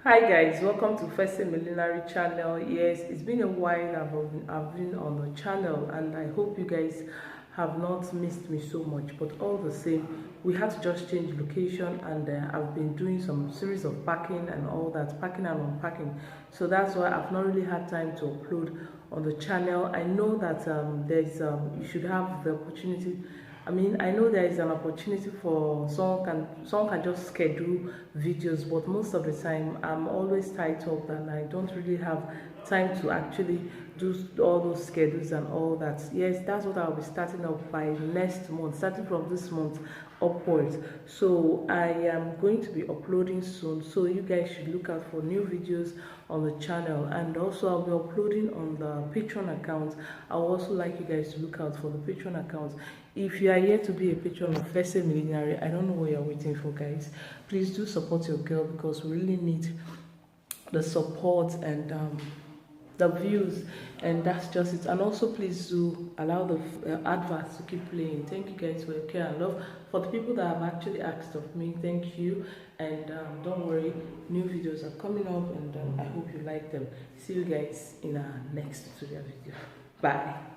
Hi guys, welcome to First Millenary channel. Yes, it's been a while I've been on the channel, and I hope you guys have not missed me so much. But all the same, we had to just change location, and I've been doing some series of packing and all that, packing and unpacking. So that's why I've not really had time to upload on the channel. I know that you should have the opportunity. I know there is an opportunity for someone can just schedule videos, but most of the time I'm always tied up and I don't really have time to actually do all those schedules and all that. Yes, that's what I'll be starting up by next month, starting from this month upwards. So I am going to be uploading soon, so you guys should look out for new videos on the channel, and also I'll be uploading on the Patreon account. I would also like you guys to look out for the Patreon account. If you are here to be a patron of First Millenary, I don't know what you're waiting for, guys. Please do support your girl, because we really need the support and the views, and that's just it. And also please do allow the adverts to keep playing. Thank you guys for your care and love. For the people that have actually asked of me, thank you. And don't worry, new videos are coming up, and I hope you like them. See you guys in our next tutorial video. Bye.